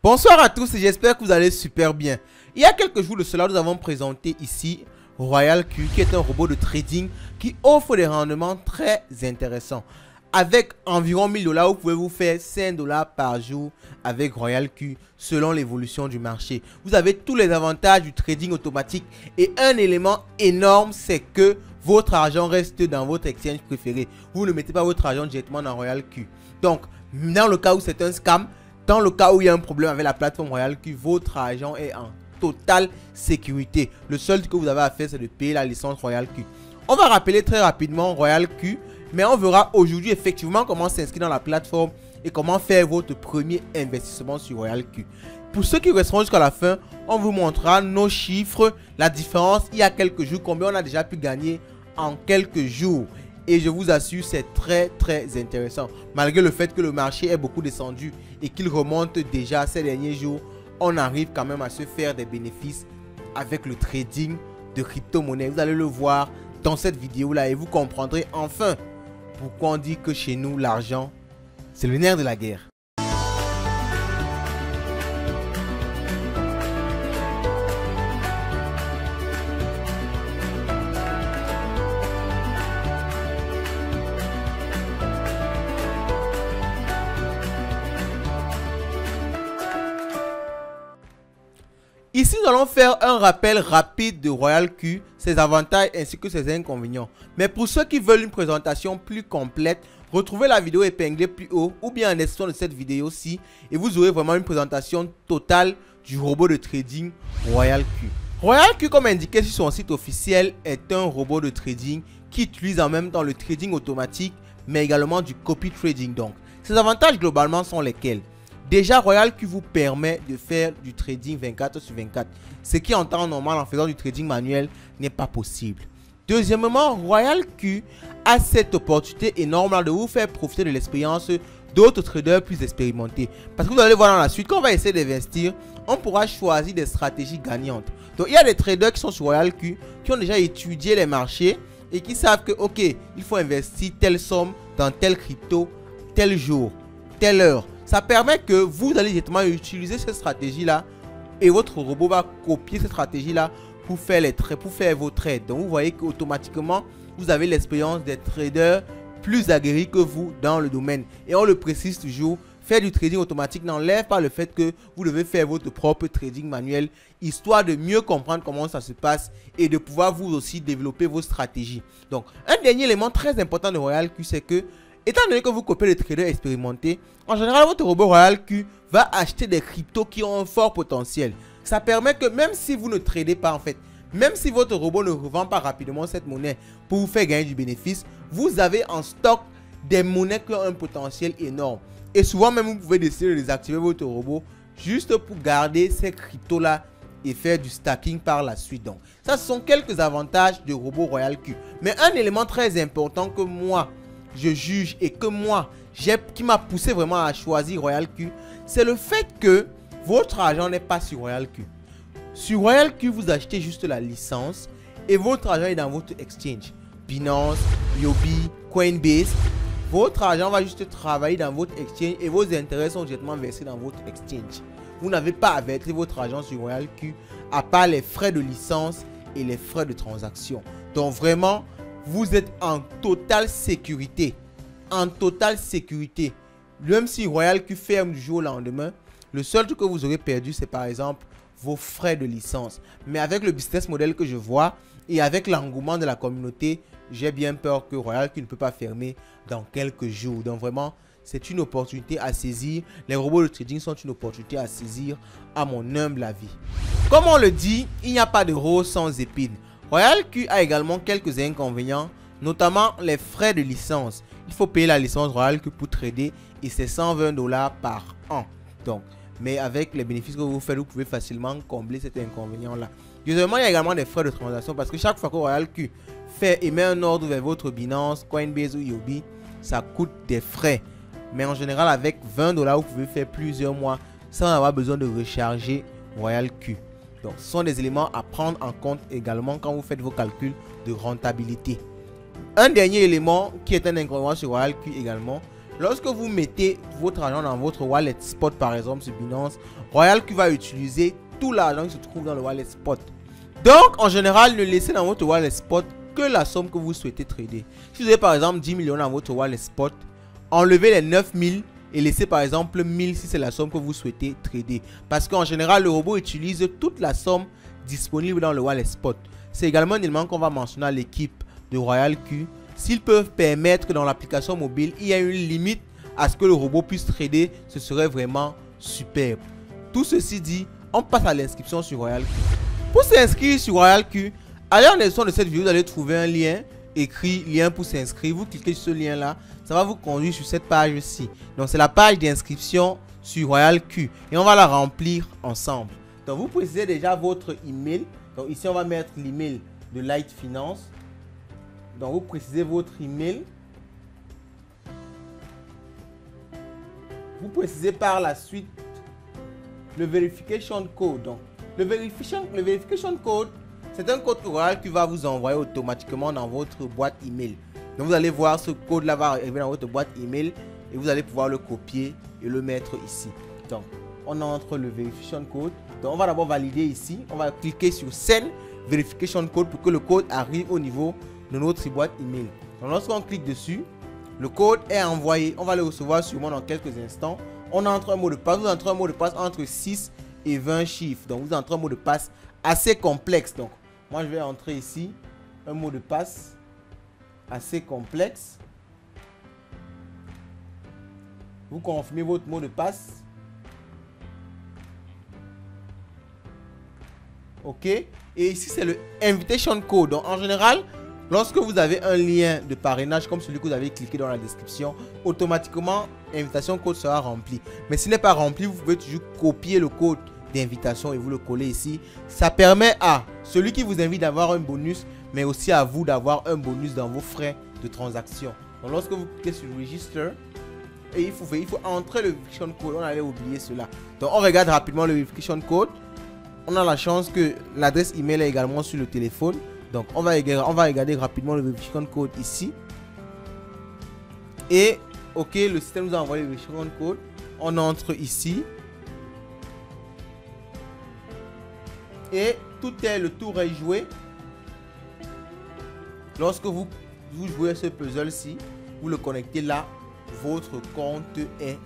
Bonsoir à tous et j'espère que vous allez super bien. Il y a quelques jours de cela, nous avons présenté ici Royal Q, qui est un robot de trading qui offre des rendements très intéressants. Avec environ 1000 $, vous pouvez vous faire 5 $ par jour avec Royal Q selon l'évolution du marché. Vous avez tous les avantages du trading automatique et un élément énorme, c'est que votre argent reste dans votre exchange préféré. Vous ne mettez pas votre argent directement dans Royal Q. Donc, dans le cas où c'est un scam, dans le cas où il y a un problème avec la plateforme Royal Q, votre argent est en totale sécurité. Le seul truc que vous avez à faire, c'est de payer la licence Royal Q. On va rappeler très rapidement Royal Q, mais on verra aujourd'hui effectivement comment s'inscrire dans la plateforme et comment faire votre premier investissement sur Royal Q. Pour ceux qui resteront jusqu'à la fin, on vous montrera nos chiffres, la différence il y a quelques jours, combien on a déjà pu gagner en quelques jours. Et je vous assure, c'est très intéressant. Malgré le fait que le marché est beaucoup descendu et qu'il remonte déjà ces derniers jours, on arrive quand même à se faire des bénéfices avec le trading de crypto-monnaie. Vous allez le voir dans cette vidéo-là et vous comprendrez enfin pourquoi on dit que chez nous, l'argent, c'est le nerf de la guerre. Ici, nous allons faire un rappel rapide de Royal Q, ses avantages ainsi que ses inconvénients. Mais pour ceux qui veulent une présentation plus complète, retrouvez la vidéo épinglée plus haut ou bien en description de cette vidéo-ci et vous aurez vraiment une présentation totale du robot de trading Royal Q. Royal Q, comme indiqué sur son site officiel, est un robot de trading qui utilise en même temps le trading automatique mais également du copy trading. Donc, ses avantages globalement sont lesquels? Déjà, Royal Q vous permet de faire du trading 24/24. Ce qui en temps normal, en faisant du trading manuel, n'est pas possible. Deuxièmement, Royal Q a cette opportunité énorme de vous faire profiter de l'expérience d'autres traders plus expérimentés. Parce que vous allez voir dans la suite, quand on va essayer d'investir, on pourra choisir des stratégies gagnantes. Donc, il y a des traders qui sont sur Royal Q, qui ont déjà étudié les marchés et qui savent que, ok, il faut investir telle somme dans tel crypto, tel jour, telle heure. Ça permet que vous allez directement utiliser cette stratégie-là et votre robot va copier cette stratégie-là pour faire les trades, pour faire vos trades. Donc, vous voyez qu'automatiquement, vous avez l'expérience des traders plus aguerris que vous dans le domaine. Et on le précise toujours, faire du trading automatique n'enlève pas le fait que vous devez faire votre propre trading manuel, histoire de mieux comprendre comment ça se passe et de pouvoir vous aussi développer vos stratégies. Donc, un dernier élément très important de Royal Q, c'est que étant donné que vous copiez les traders expérimentés, en général, votre robot Royal Q va acheter des cryptos qui ont un fort potentiel. Ça permet que même si vous ne tradez pas en fait, même si votre robot ne revend pas rapidement cette monnaie pour vous faire gagner du bénéfice, vous avez en stock des monnaies qui ont un potentiel énorme. Et souvent même, vous pouvez décider de désactiver votre robot juste pour garder ces cryptos-là et faire du stacking par la suite. Donc, ça, ce sont quelques avantages du robot Royal Q. Mais un élément très important que moi, je juge et que moi, qui m'a poussé vraiment à choisir Royal Q, c'est le fait que votre argent n'est pas sur Royal Q. Sur Royal Q, vous achetez juste la licence et votre argent est dans votre exchange. Binance, Huobi, Coinbase. Votre argent va juste travailler dans votre exchange et vos intérêts sont directement versés dans votre exchange. Vous n'avez pas à verser votre argent sur Royal Q à part les frais de licence et les frais de transaction. Donc vraiment, vous êtes en totale sécurité. En totale sécurité. Même si Royal Q ferme du jour au lendemain, le seul truc que vous aurez perdu, c'est par exemple vos frais de licence. Mais avec le business model que je vois et avec l'engouement de la communauté, j'ai bien peur que Royal Q ne peut pas fermer dans quelques jours. Donc vraiment, c'est une opportunité à saisir. Les robots de trading sont une opportunité à saisir à mon humble avis. Comme on le dit, il n'y a pas de rose sans épines. Royal Q a également quelques inconvénients, notamment les frais de licence. Il faut payer la licence Royal Q pour trader et c'est 120 $ par an. Donc, mais avec les bénéfices que vous faites, vous pouvez facilement combler cet inconvénient-là. Deuxièmement, il y a également des frais de transaction parce que chaque fois que Royal Q émet un ordre vers votre Binance, Coinbase ou Huobi, ça coûte des frais. Mais en général, avec 20 $, vous pouvez faire plusieurs mois sans avoir besoin de recharger Royal Q. Donc, ce sont des éléments à prendre en compte également quand vous faites vos calculs de rentabilité. Un dernier élément qui est un inconvénient sur Royal Q également, lorsque vous mettez votre argent dans votre wallet spot, par exemple sur Binance, RoyalQ va utiliser tout l'argent qui se trouve dans le wallet spot. Donc, en général, ne laissez dans votre wallet spot que la somme que vous souhaitez trader. Si vous avez par exemple 10 millions dans votre wallet spot, enlevez les 9000 et laissez par exemple 1000 si c'est la somme que vous souhaitez trader. Parce qu'en général, le robot utilise toute la somme disponible dans le wallet spot. C'est également un élément qu'on va mentionner à l'équipe de RoyalQ. S'ils peuvent permettre que dans l'application mobile, il y a une limite à ce que le robot puisse trader, ce serait vraiment superbe. Tout ceci dit, on passe à l'inscription sur RoyalQ. Pour s'inscrire sur RoyalQ, allez en description de cette vidéo, vous allez trouver un lien écrit lien pour s'inscrire. Vous cliquez sur ce lien là, ça va vous conduire sur cette page-ci. Donc c'est la page d'inscription sur RoyalQ et on va la remplir ensemble. Donc vous précisez déjà votre email. Donc ici on va mettre l'email de Light Finance. Donc vous précisez votre email. Vous précisez par la suite le verification code. Donc le verification code, c'est un code que RoyalQ va vous envoyer automatiquement dans votre boîte email. Donc vous allez voir ce code là va arriver dans votre boîte email et vous allez pouvoir le copier et le mettre ici. Donc on entre le verification code. Donc on va d'abord valider ici. On va cliquer sur Send Verification Code pour que le code arrive au niveau de notre boîte email. Donc lorsqu'on clique dessus, le code est envoyé. On va le recevoir sûrement dans quelques instants. On entre un mot de passe. Vous entrez un mot de passe entre 6 et 20 chiffres. Donc vous entrez un mot de passe assez complexe. Donc moi je vais entrer ici un mot de passe assez complexe. Vous confirmez votre mot de passe. Ok. Et ici c'est le invitation code. Donc en général, lorsque vous avez un lien de parrainage comme celui que vous avez cliqué dans la description, automatiquement invitation code sera rempli. Mais s'il n'est pas rempli, vous pouvez toujours copier le code d'invitation et vous le collez ici. Ça permet à celui qui vous invite d'avoir un bonus, mais aussi à vous d'avoir un bonus dans vos frais de transaction. Donc lorsque vous cliquez sur Register, et il faut entrer le verification code. On allait oublier cela. Donc on regarde rapidement le verification code. On a la chance que l'adresse email est également sur le téléphone. Donc on va regarder rapidement le verification code ici. Et ok, le système nous a envoyé le verification code. On entre ici. Et le tour est joué. Lorsque vous jouez ce puzzle-ci, vous le connectez là, votre compte est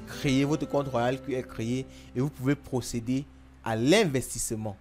créé, votre compte RoyalQ est créé et vous pouvez procéder à l'investissement.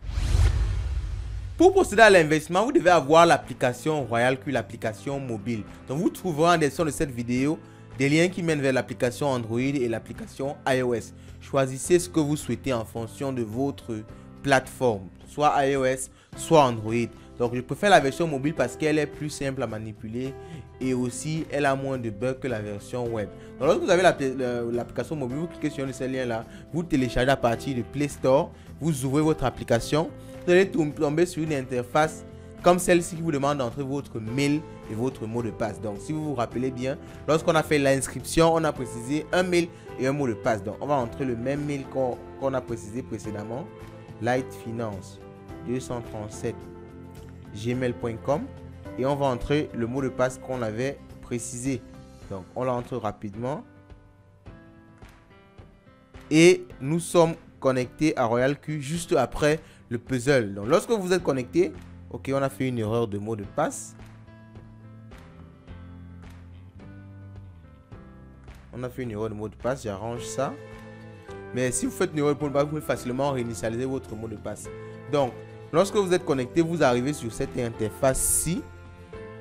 Pour procéder à l'investissement, vous devez avoir l'application RoyalQ, l'application mobile. Donc vous trouverez en description de cette vidéo des liens qui mènent vers l'application Android et l'application iOS. Choisissez ce que vous souhaitez en fonction de votre plateforme, soit iOS, soit Android. Donc je préfère la version mobile parce qu'elle est plus simple à manipuler et aussi elle a moins de bugs que la version web. Donc lorsque vous avez l'application mobile, vous cliquez sur un de ces liens là, vous téléchargez à partir de Play Store, vous ouvrez votre application, vous allez tomber sur une interface comme celle-ci qui vous demande d'entrer votre mail et votre mot de passe. Donc si vous vous rappelez bien, lorsqu'on a fait l'inscription, on a précisé un mail et un mot de passe. Donc on va entrer le même mail qu'on a précisé précédemment, lightfinance237gmail.com, et on va entrer le mot de passe qu'on avait précisé. Donc on l'entre rapidement et nous sommes connectés à RoyalQ juste après le puzzle. Donc lorsque vous êtes connecté, ok, on a fait une erreur de mot de passe. On a fait une erreur de mot de passe, j'arrange ça. Mais si vous faites une erreur de mot de passe, vous pouvez facilement réinitialiser votre mot de passe. Donc, lorsque vous êtes connecté, vous arrivez sur cette interface-ci.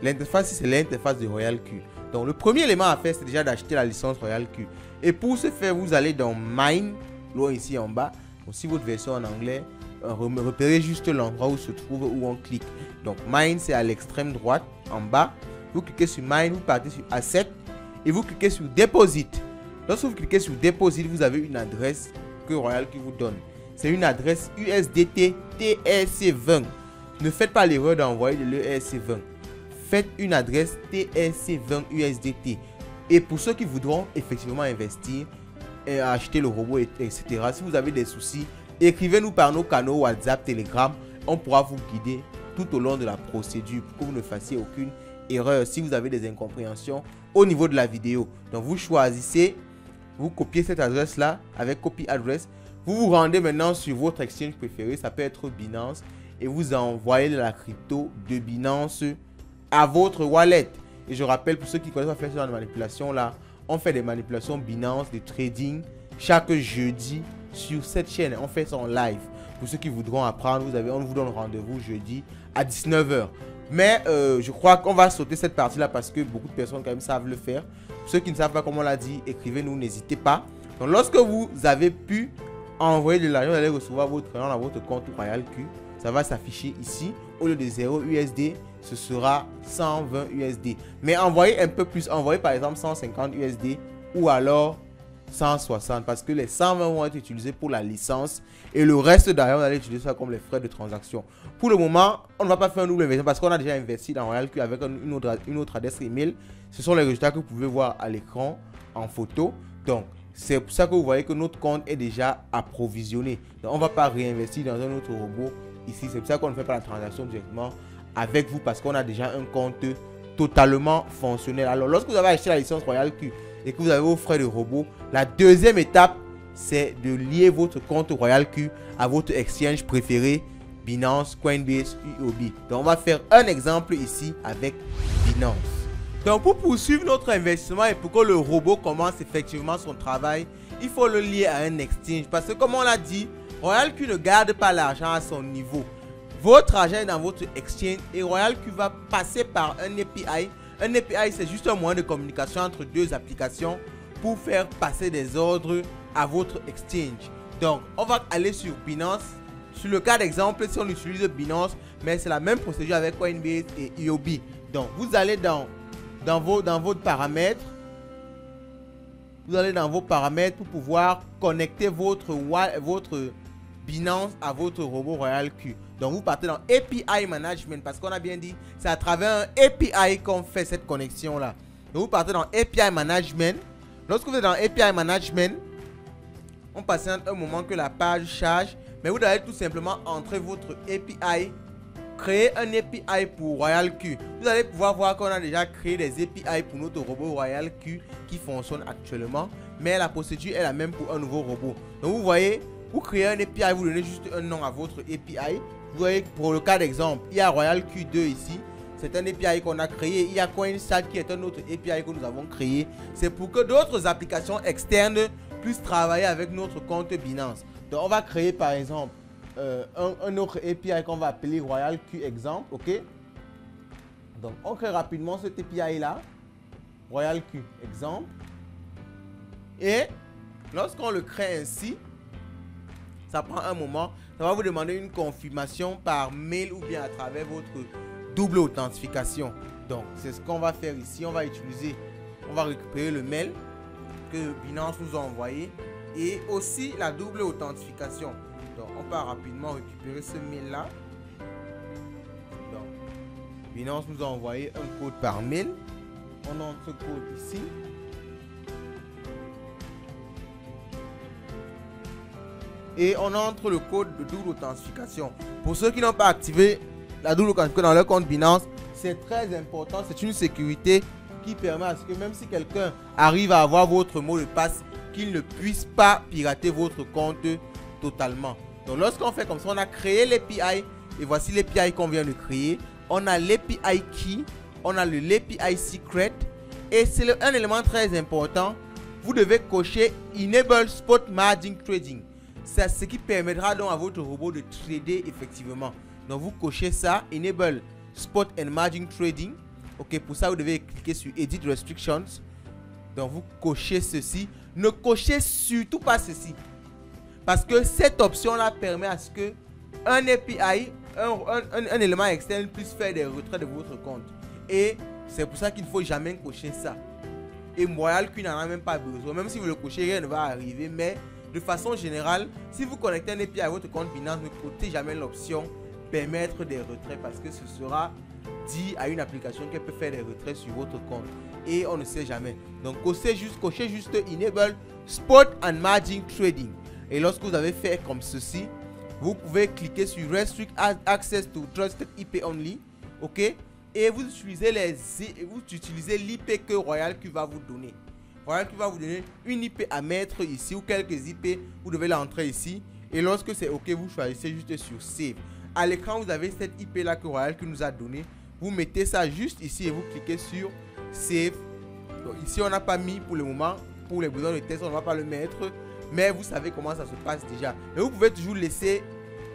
L'interface, c'est l'interface de RoyalQ. Donc, le premier élément à faire, c'est déjà d'acheter la licence RoyalQ. Et pour ce faire, vous allez dans Mine, loin ici en bas. Donc, si votre version en anglais, repérez juste l'endroit où se trouve, où on clique. Donc, Mine, c'est à l'extrême droite, en bas. Vous cliquez sur Mine, vous partez sur Asset et vous cliquez sur Deposit. Lorsque vous cliquez sur Deposit, vous avez une adresse que RoyalQ vous donne. C'est une adresse USDT TRC20. Ne faites pas l'erreur d'envoyer de l'ERC20. Faites une adresse TRC20 USDT. Et pour ceux qui voudront effectivement investir et acheter le robot, etc., si vous avez des soucis, écrivez-nous par nos canaux WhatsApp, Telegram. On pourra vous guider tout au long de la procédure pour que vous ne fassiez aucune erreurs, si vous avez des incompréhensions au niveau de la vidéo. Donc vous choisissez, vous copiez cette adresse là avec copy address. Vous vous rendez maintenant sur votre exchange préféré, ça peut être Binance, et vous envoyez de la crypto de Binance à votre wallet. Et je rappelle pour ceux qui connaissent pas faire ce genre de manipulation là, on fait des manipulations Binance, des trading chaque jeudi sur cette chaîne. On fait ça en live. Pour ceux qui voudront apprendre, on vous donne rendez-vous jeudi à 19 h. Mais je crois qu'on va sauter cette partie-là parce que beaucoup de personnes quand même savent le faire. Pour ceux qui ne savent pas comment on l'a dit, écrivez-nous, n'hésitez pas. Donc lorsque vous avez pu envoyer de l'argent, vous allez recevoir votre argent dans votre compte RoyalQ. Ça va s'afficher ici. Au lieu de 0 USD, ce sera 120 USD. Mais envoyez un peu plus. Envoyez par exemple 150 USD ou alors 160 parce que les 120 vont être utilisés pour la licence et le reste d'argent, vous allez utiliser ça comme les frais de transaction. Pour le moment, on ne va pas faire un double investissement parce qu'on a déjà investi dans RoyalQ avec une autre adresse email. Ce sont les résultats que vous pouvez voir à l'écran en photo. Donc, c'est pour ça que vous voyez que notre compte est déjà approvisionné. Donc, on ne va pas réinvestir dans un autre robot ici. C'est pour ça qu'on ne fait pas la transaction directement avec vous parce qu'on a déjà un compte totalement fonctionnel. Alors, lorsque vous avez acheté la licence RoyalQ et que vous avez vos frais de robot, la deuxième étape, c'est de lier votre compte RoyalQ à votre exchange préféré, Binance, Coinbase, UOB. Donc, on va faire un exemple ici avec Binance. Donc, pour poursuivre notre investissement et pour que le robot commence effectivement son travail, il faut le lier à un exchange. Parce que comme on l'a dit, RoyalQ ne garde pas l'argent à son niveau. Votre argent est dans votre exchange et RoyalQ va passer par un API. Un API, c'est juste un moyen de communication entre deux applications pour faire passer des ordres à votre exchange. Donc, on va aller sur Binance. Sur le cas d'exemple, si on utilise Binance, mais c'est la même procédure avec Coinbase et UOB. Donc, vous allez dans vos paramètres. Vous allez dans vos paramètres pour pouvoir connecter votre Binance à votre robot RoyalQ. Donc, vous partez dans API Management parce qu'on a bien dit, c'est à travers un API qu'on fait cette connexion-là. Donc, vous partez dans API Management. Lorsque vous êtes dans API Management, on patiente un moment que la page charge, mais vous allez tout simplement entrer votre API, créer un API pour RoyalQ. Vous allez pouvoir voir qu'on a déjà créé des API pour notre robot RoyalQ qui fonctionne actuellement, mais la procédure est la même pour un nouveau robot. Donc, vous voyez, vous créez un API, vous donnez juste un nom à votre API. Vous voyez, pour le cas d'exemple, il y a RoyalQ2 ici. C'est un API qu'on a créé. Il y a CoinStat qui est un autre API que nous avons créé. C'est pour que d'autres applications externes puissent travailler avec notre compte Binance. Donc, on va créer par exemple un autre API qu'on va appeler RoyalQ Exemple. Ok. Donc, on crée rapidement cet API là. RoyalQ Exemple. Et lorsqu'on le crée ainsi, ça prend un moment. Ça va vous demander une confirmation par mail ou bien à travers votre double authentification. Donc, c'est ce qu'on va faire ici. On va récupérer le mail que Binance nous a envoyé et aussi la double authentification. Donc, on va rapidement récupérer ce mail-là. Donc, Binance nous a envoyé un code par mail. On entre ce code ici. Et on entre le code de double authentification. Pour ceux qui n'ont pas activé la double authentification dans leur compte Binance, c'est très important. C'est une sécurité qui permet à ce que même si quelqu'un arrive à avoir votre mot de passe, qu'il ne puisse pas pirater votre compte totalement. Donc lorsqu'on fait comme ça, on a créé l'API et voici l'API qu'on vient de créer. On a l'API Key, on a l'API Secret et c'est un élément très important. Vous devez cocher Enable Spot Margin Trading. C'est ce qui permettra donc à votre robot de trader effectivement. Donc vous cochez ça, Enable Spot and Margin Trading. Ok, pour ça vous devez cliquer sur Edit Restrictions. Donc vous cochez ceci. Ne cochez surtout pas ceci. Parce que cette option là permet à ce que un API, un élément externe puisse faire des retraits de votre compte. Et c'est pour ça qu'il ne faut jamais cocher ça. Et RoyalQ n'en a même pas besoin. Même si vous le cochez, rien ne va arriver. Mais de façon générale, si vous connectez un API à votre compte Binance, ne cochez jamais l'option permettre des retraits parce que ce sera dit à une application qu'elle peut faire des retraits sur votre compte et on ne sait jamais. Donc cochez juste Enable Spot and Margin Trading et lorsque vous avez fait comme ceci, vous pouvez cliquer sur Restrict Access to Trusted IP Only. Ok, et vous utilisez l'IP que RoyalQ va vous donner. RoyalQ va vous donner une IP à mettre ici ou quelques IP, vous devez l'entrer ici. Et lorsque c'est OK, vous choisissez juste sur Save. À l'écran, vous avez cette IP là que RoyalQ nous a donné. Vous mettez ça juste ici et vous cliquez sur Save. Donc ici, on n'a pas mis pour le moment, pour les besoins de test, on ne va pas le mettre. Mais vous savez comment ça se passe déjà. Mais vous pouvez toujours laisser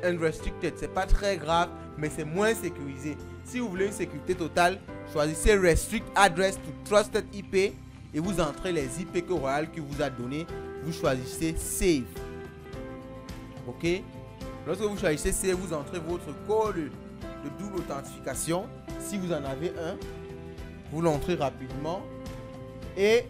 Unrestricted. C'est pas très grave, mais c'est moins sécurisé. Si vous voulez une sécurité totale, choisissez Restrict Address to Trusted IP et vous entrez les IP que RoyalQ vous a donné. Vous choisissez Save. OK? Lorsque vous choisissez Save, vous entrez votre code de double authentification. Si vous en avez un, vous l'entrez rapidement. Et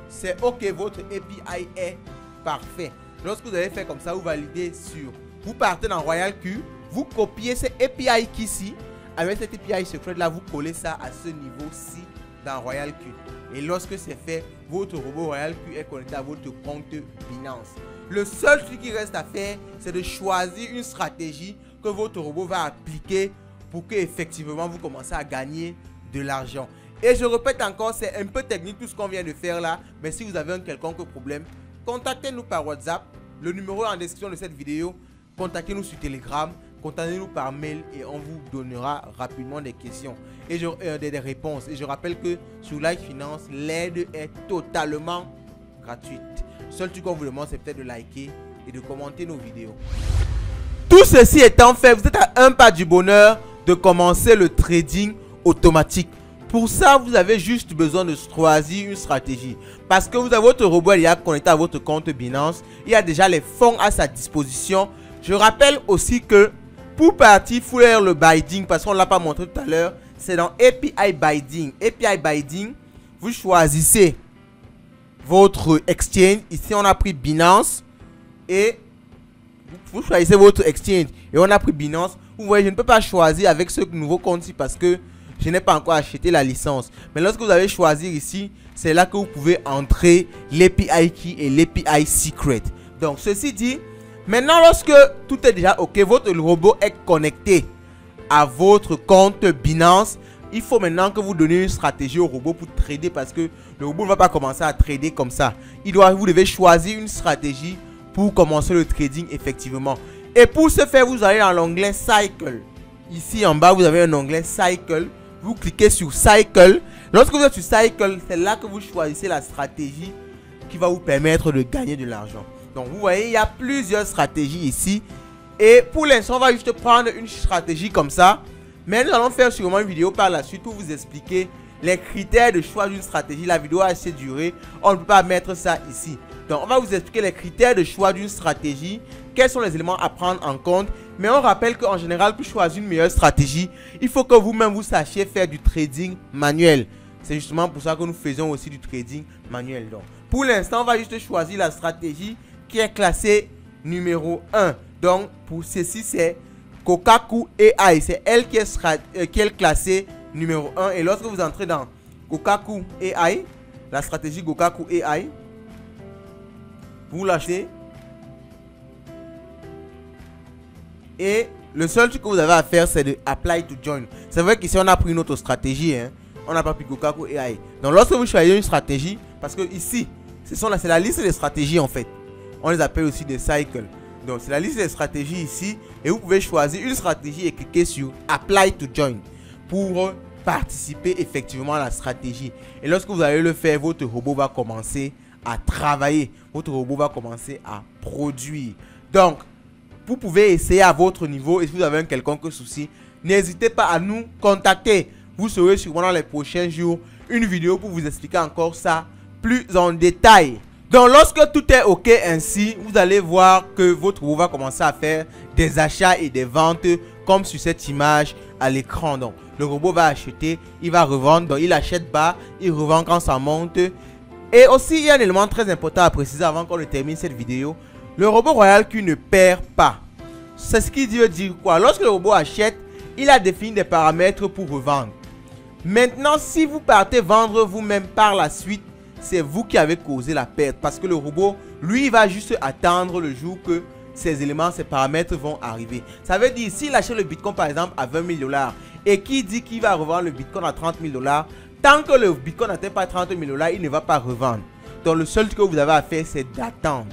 c'est OK, votre API est parfait. Lorsque vous avez fait comme ça, vous validez sur. Vous partez dans RoyalQ, vous copiez cette API ici. Avec cette API secrète là, vous collez ça à ce niveau-ci dans RoyalQ. Et lorsque c'est fait, votre robot RoyalQ est connecté à votre compte Binance. Le seul truc qui reste à faire, c'est de choisir une stratégie que votre robot va appliquer pour que effectivement vous commencez à gagner de l'argent. Et je répète encore, c'est un peu technique tout ce qu'on vient de faire là. Mais si vous avez un quelconque problème, contactez-nous par WhatsApp. Le numéro est en description de cette vidéo. Contactez-nous sur Telegram. Contactez-nous par mail et on vous donnera rapidement des questions et des réponses. Et je rappelle que sur Like Finance, l'aide est totalement gratuite. Le seul truc qu'on vous demande, c'est peut-être de liker et de commenter nos vidéos. Tout ceci étant fait, vous êtes à un pas du bonheur de commencer le trading automatique. Pour ça, vous avez juste besoin de choisir une stratégie. Parce que vous avez votre robot, il est connecté à votre compte Binance. Il y a déjà les fonds à sa disposition. Je rappelle aussi que pour partir faire le binding, parce qu'on ne l'a pas montré tout à l'heure, c'est dans API Binding. API Binding, vous choisissez votre exchange. Ici, on a pris Binance. Et vous choisissez votre exchange. Et on a pris Binance. Vous voyez, je ne peux pas choisir avec ce nouveau compte-ci parce que je n'ai pas encore acheté la licence. Mais lorsque vous avez choisi ici, c'est là que vous pouvez entrer l'API Key et l'API Secret. Donc, ceci dit, maintenant, lorsque tout est déjà OK, votre robot est connecté à votre compte Binance. Il faut maintenant que vous donniez une stratégie au robot pour trader parce que le robot ne va pas commencer à trader comme ça. Vous devez choisir une stratégie pour commencer le trading effectivement. Et pour ce faire, vous allez dans l'onglet Cycle. Ici en bas, vous avez un onglet Cycle. Vous cliquez sur Cycle. Lorsque vous êtes sur Cycle, c'est là que vous choisissez la stratégie qui va vous permettre de gagner de l'argent. Donc vous voyez, il y a plusieurs stratégies ici. Et pour l'instant, on va juste prendre une stratégie comme ça. Mais nous allons faire sûrement une vidéo par la suite pour vous expliquer les critères de choix d'une stratégie. La vidéo a assez duré. On ne peut pas mettre ça ici. Donc on va vous expliquer les critères de choix d'une stratégie. Quels sont les éléments à prendre en compte. Mais on rappelle qu'en général, pour choisir une meilleure stratégie, il faut que vous-même vous sachiez faire du trading manuel. C'est justement pour ça que nous faisons aussi du trading manuel. Donc pour l'instant, on va juste choisir la stratégie qui est classée numéro 1. Donc pour ceci, c'est Gokaku AI. C'est elle qui est classée numéro 1. Et lorsque vous entrez dans Gokaku AI, la stratégie Gokaku AI, vous lâchez. Et le seul truc que vous avez à faire, c'est de apply to join. C'est vrai qu'ici, on a pris une autre stratégie. Hein. On n'a pas pris Gokaku AI. Donc lorsque vous choisissez une stratégie, parce que ici, c'est la liste des stratégies en fait. On les appelle aussi des cycles. Donc c'est la liste des stratégies ici. Et vous pouvez choisir une stratégie et cliquer sur apply to join pour participer effectivement à la stratégie. Et lorsque vous allez le faire, votre robot va commencer à travailler. Votre robot va commencer à produire. Donc, vous pouvez essayer à votre niveau. Et si vous avez un quelconque souci, n'hésitez pas à nous contacter. Vous serez sûrement dans les prochains jours une vidéo pour vous expliquer encore ça plus en détail. Donc lorsque tout est OK ainsi, vous allez voir que votre robot va commencer à faire des achats et des ventes comme sur cette image à l'écran. Donc le robot va acheter, il va revendre, donc il achète bas, il revend quand ça monte. Et aussi il y a un élément très important à préciser avant qu'on ne termine cette vidéo. Le robot RoyalQ ne perd pas. C'est ce qui veut dire quoi? Lorsque le robot achète, il a défini des paramètres pour revendre. Maintenant, si vous partez vendre vous-même par la suite, c'est vous qui avez causé la perte. Parce que le robot, lui, il va juste attendre le jour que ces éléments, ces paramètres vont arriver. Ça veut dire, s'il achète le Bitcoin par exemple à 20 000 $ Et qui dit qu'il va revendre le Bitcoin à 30 000 $, tant que le Bitcoin n'atteint pas 30 000 $, il ne va pas revendre. Donc le seul truc que vous avez à faire, c'est d'attendre.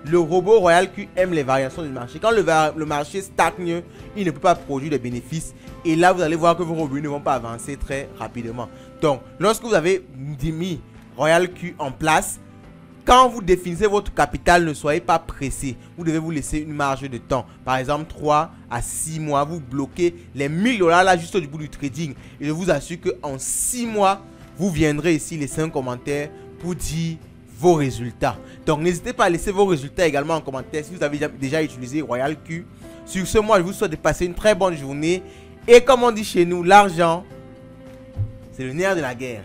Le robot Royal Q aime les variations du marché. Quand le marché stagne, il ne peut pas produire de bénéfices. Et là, vous allez voir que vos revenus ne vont pas avancer très rapidement. Donc, lorsque vous avez mis Royal Q en place, quand vous définissez votre capital, ne soyez pas pressé. Vous devez vous laisser une marge de temps. Par exemple, 3 à 6 mois. Vous bloquez les 1000 $ là juste au bout du trading. Et je vous assure qu'en 6 mois, vous viendrez ici laisser un commentaire pour dire vos résultats. Donc, n'hésitez pas à laisser vos résultats également en commentaire si vous avez déjà utilisé Royal Q. Sur ce, moi, je vous souhaite de passer une très bonne journée. Et comme on dit chez nous, l'argent, c'est le nerf de la guerre.